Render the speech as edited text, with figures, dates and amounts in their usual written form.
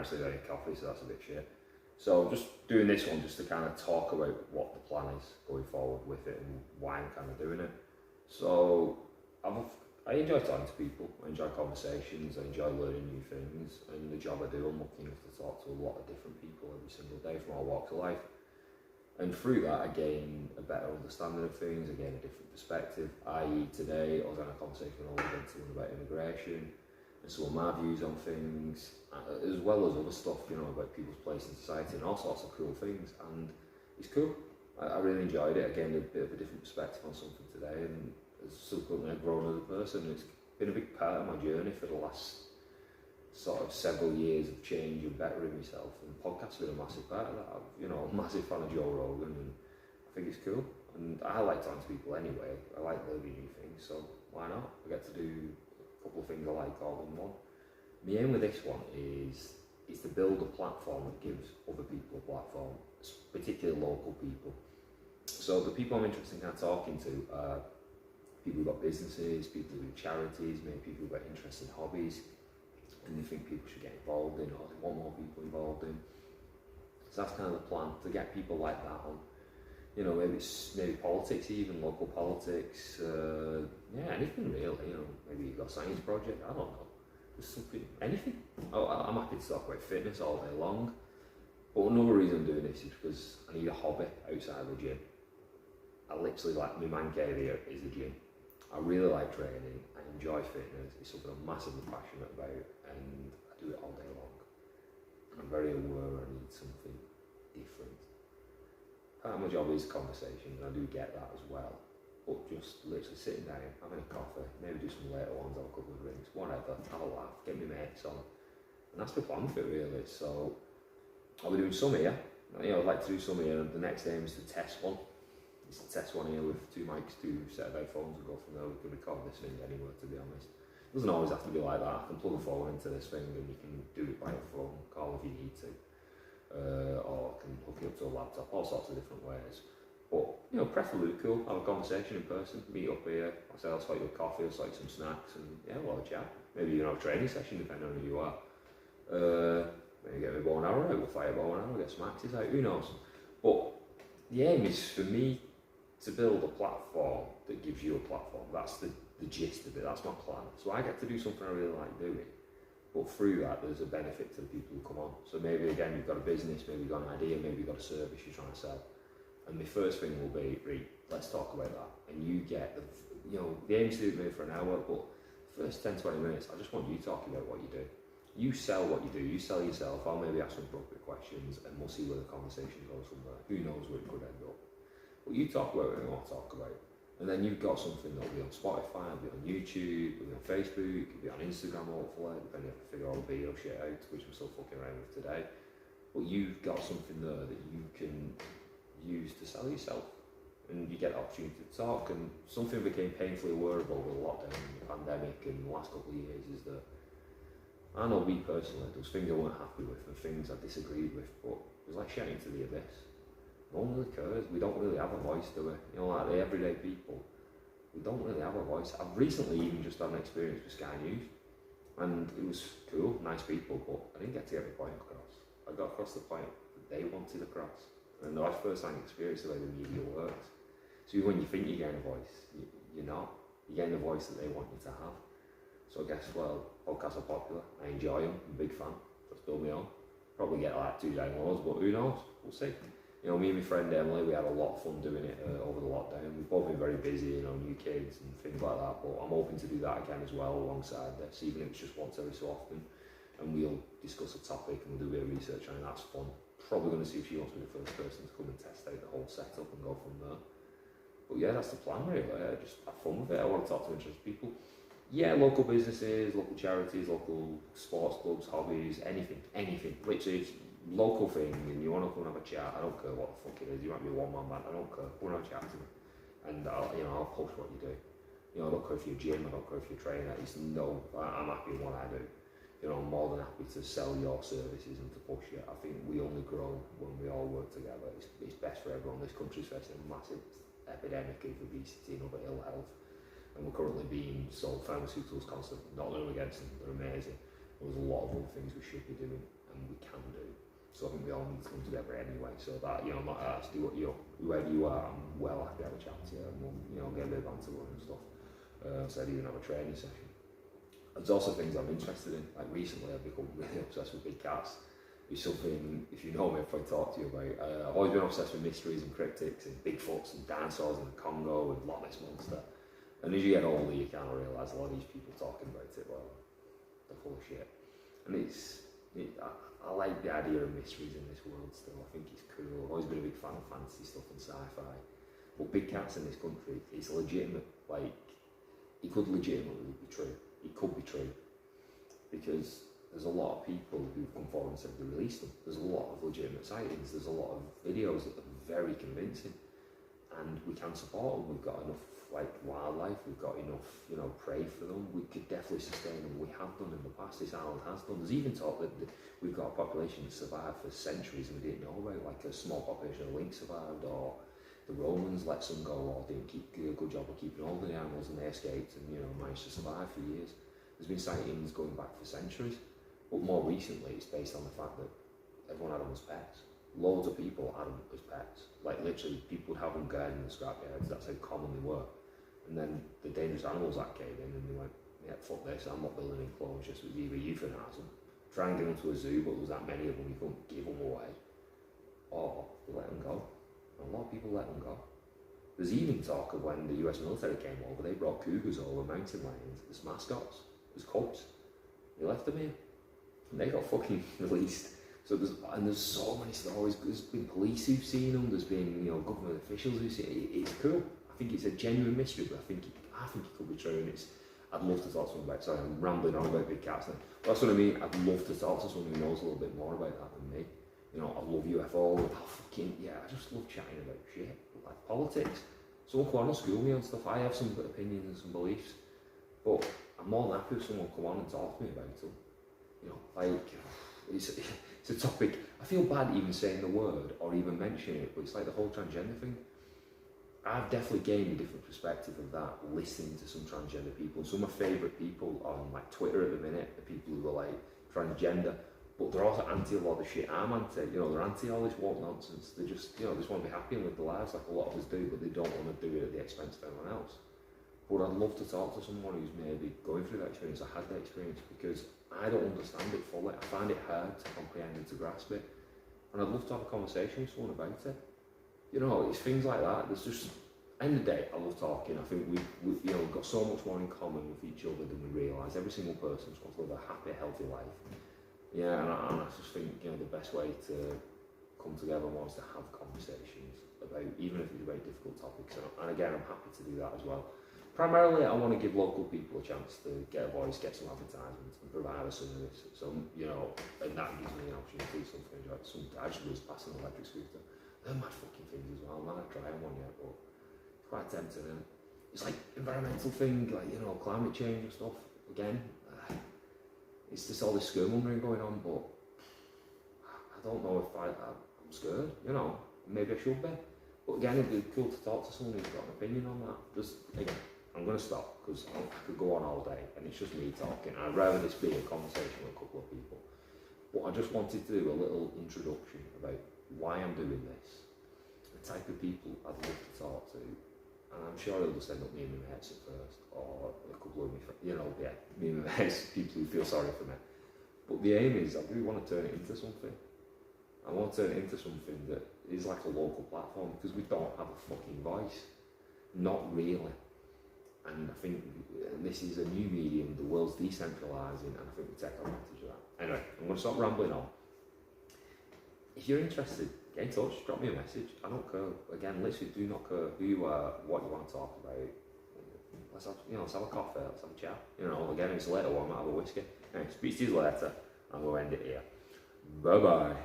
actually had any coffee, so that's a bit shit. So just doing this one just to kind of talk about what the plan is going forward with it and why I'm kind of doing it. So I enjoy talking to people, I enjoy conversations, I enjoy learning new things, and the job I do, I'm lucky enough to talk to a lot of different people every single day from all walks of life. And through that, I gain a better understanding of things, I gain a different perspective. I.e. today, I was having a conversation with an old gentleman about immigration, and some of my views on things, as well as other stuff, you know, about people's place in society and all sorts of cool things. And it's cool. I really enjoyed it. I gained a bit of a different perspective on something today, and subsequently I've grown as a person. It's been a big part of my journey for the last sort of several years of change and bettering myself, and podcasts have been a massive part of that. I'm a massive fan of Joe Rogan, and I think it's cool. And I like talking to people anyway. I like learning new things, so why not? I get to do a couple of things I like all in one. My aim with this one is to build a platform that gives other people a platform, particularly local people. So the people I'm interested in kind of talking to are people who've got businesses, people who do charities, maybe people who've got interesting hobbies, and they think people should get involved in, or they want more people involved in. So that's kind of the plan, to get people like that on. You know, maybe politics, even local politics, anything really. You know, maybe you've got a science project, I don't know, just something, anything. I'm happy to talk about fitness all day long. But another reason I'm doing this is because I need a hobby outside of the gym. I literally, like, my man cave here is the gym. I really like training, I enjoy fitness, it's something I'm massively passionate about, and I do it all day long. And I'm very aware I need something different. Part of my job is conversation, and I do get that as well. But just literally sitting down, having a coffee, maybe do some later ones, have a couple of drinks, whatever, have a laugh, get my mates on. And that's the plan for it really. So I'll be doing some here. You know, I'd like to do some here, and the next aim is to test one. It's to test one here with 2 mics, 2 set of headphones, and go from there. We can record this thing anywhere, to be honest. It doesn't always have to be like that. I can plug a phone into this thing and you can do it by a phone call if you need to. Or I can hook it up to a laptop, all sorts of different ways. But, you know, preferably cool, have a conversation in person, meet up here. Like I say, I'll sort you a coffee, I'll sort you some snacks, and yeah, we'll have a chat. Maybe you can have a training session, depending on who you are. Maybe get me a bow and arrow out, we'll fire a bow and arrow, get some axes out, who knows. But the aim is for me to build a platform that gives you a platform. That's the gist of it, that's my plan. So I get to do something I really like doing, but through that there's a benefit to the people who come on. So maybe again you've got a business, maybe you've got an idea, maybe you've got a service you're trying to sell. And my first thing will be, right, let's talk about that. And you get, the aim is to do it maybe for an hour, but the first 10-20 minutes, I just want you talking about what you do. You sell what you do, you sell yourself, I'll maybe ask some appropriate questions, and we'll see where the conversation goes from there. Who knows where it could end up. But you talk about what you want to talk about. And then you've got something that'll be on Spotify, it'll be on YouTube, it'll be on Facebook, it'll be on Instagram hopefully, depending if I figure all the video shit out, which I'm still fucking around with today. But you've got something there that you can use to sell yourself. And you get the opportunity to talk, and something became painfully aware of over the lockdown and the pandemic in the last couple of years is that I know me personally, there was things I weren't happy with and things I disagreed with, but it was like shouting to the abyss. No one really cares. We don't really have a voice, do we? You know, like the everyday people, we don't really have a voice. I've recently even just had an experience with Sky News, and it was cool, nice people, but I didn't get to get the point across. I got across the point that they wanted across, and that was first-hand experience the way the media works. So even when you think you gain a voice, you're not. You gain the voice that they want you to have. So I guess, well, podcasts are popular. I enjoy them. I'm a big fan. Let's build me on. Probably get like 2 downloads, but who knows? We'll see. You know, me and my friend Emily, we had a lot of fun doing it over the lockdown. We've both been very busy, you know, new kids and things like that, but I'm hoping to do that again as well alongside this, even if it's just once every so often. And we'll discuss a topic and we'll do a bit of research on it. That's fun. Probably going to see if she wants to be the first person to come and test out the whole setup and go from there. But yeah, that's the plan really. Just have fun with it. I want to talk to interested people. Yeah, local businesses, local charities, local sports clubs, hobbies, anything. Literally, it's local thing, and you want to come and have a chat. I don't care what the fuck it is. You might be a one-man band. I don't care. Come and have a chat to me, and I'll post what you do. You know, I don't care if you're a gym. I don't care if you're a trainer. I'm happy with what I do. You know, I'm more than happy to sell your services and to push it. I think we only grow when we all work together. It's best for everyone. This country's facing a massive epidemic of obesity and other ill health. And we're currently being sold pharmaceuticals constantly. Not that I'm against them, they're amazing. There's a lot of other things we should be doing, and we So I think we all need to come together anyway, so that, you know, not actually what you, whoever you are, I'm well happy to have a chat to you, and we'll, you know, get a bit of banter and stuff. So I'd even have a training session. There's also things I'm interested in. Like recently I've become really obsessed with big cats. It's something, if you know me, if I talk to you about, I've always been obsessed with mysteries and cryptids and Bigfoots and dinosaurs in the Congo and Loch Ness Monster. And as you get older, you kind of realise a lot of these people talking about it, well, they're full of shit. And I like the idea of mysteries in this world still. I think it's cool. I've always been a big fan of fantasy stuff and sci-fi. But big cats in this country, it's legitimate. Like, it could legitimately be true. It could be true. Because there's a lot of people who've come forward and said they released them. There's a lot of legitimate sightings. There's a lot of videos that are very convincing. And we can support them. We've got enough like wildlife, we've got enough, you know, prey for them. We could definitely sustain them. We have done in the past. This island has done. There's even talk that we've got a population that survived for centuries and we didn't know about, like a small population of lynx survived, or the Romans let some go, or didn't do a good job of keeping all the animals and they escaped and, you know, managed to survive for years. There's been sightings going back for centuries, but more recently it's based on the fact that everyone had them as pets. Loads of people had them as pets. Like literally people would have them guarding the scrapyards. That's how common they were. And then the Dangerous Animals Act came in and they went, yeah, fuck this, I'm not building enclosures. It was either euthanize them, try and give them to a zoo, but there was that many of them you couldn't give them away, or you let them go. And a lot of people let them go. There's even talk of when the US military came over, they brought cougars over, mountain lions, as mascots, as cubs. They left them here, and they got fucking released. So there's so many stories. There's been police who've seen them. There's been, you know, government officials who've seen it. It's cool. I think it's a genuine mystery, but I think it could be true. And I'd love to talk to someone about it. Sorry, I'm rambling on about big cats now. But that's what I mean. I'd love to talk to someone who knows a little bit more about that than me. You know, I love UFOs. I just love chatting about shit, like politics. Someone come on and school me on stuff. I have some opinions and some beliefs, but I'm more than happy if someone come on and talk to me about them. You know, like it's a topic. I feel bad even saying the word or even mentioning it, but it's like the whole transgender thing. I've definitely gained a different perspective of that listening to some transgender people. Some of my favourite people on like Twitter at the minute are people who are like transgender, but they're also anti a lot of shit I'm anti. You know, they're anti all this woke nonsense. They just, you know, just want to be happy and live their lives like a lot of us do, but they don't want to do it at the expense of everyone else. But I'd love to talk to someone who's maybe going through that experience or had that experience, because I don't understand it fully. I find it hard to comprehend and to grasp it. And I'd love to have a conversation with someone about it. You know, it's things like that. There's just, end of the day, I love talking. I think we've you know, got so much more in common with each other than we realise. Every single person just wants to live a happy, healthy life. Yeah, and I just think, you know, the best way to come together was to have conversations about, even if it's very difficult topics. And again, I'm happy to do that as well. Primarily, I want to give local people a chance to get a voice, get some advertisements, and provide a service. So, you know, and that gives me an opportunity to do something like some guy was passing an electric scooter. They're mad fucking things as well. I'm not trying one yet, but it's quite tempting. And it's like environmental thing, like, you know, climate change and stuff. Again, it's just all this scaremongering going on, but I don't know if I'm scared. You know, maybe I should be. But again, it'd be cool to talk to someone who's got an opinion on that. Just again, I'm going to stop because I could go on all day and it's just me talking. I'd rather this be a conversation with a couple of people. But I just wanted to do a little introduction about why I'm doing this, the type of people I'd love to talk to, and I'm sure it'll just end up me and my mates at first, or a couple of me, you know, yeah, me and my mates, people who feel sorry for me. But the aim is I really want to turn it into something. I want to turn it into something that is like a local platform, because we don't have a fucking voice. Not really. And I think this is a new medium, the world's decentralising, and I think we take advantage of that. Anyway, I'm going to stop rambling on. If you're interested, get in touch, drop me a message. I don't care. Again, literally do not care who you are, what you want to talk about. Let's have, you know, let's have a coffee, let's have a chat. You know, again, it's later on, I might have a whiskey. Anyway, speak to you later, and we'll end it here. Bye bye.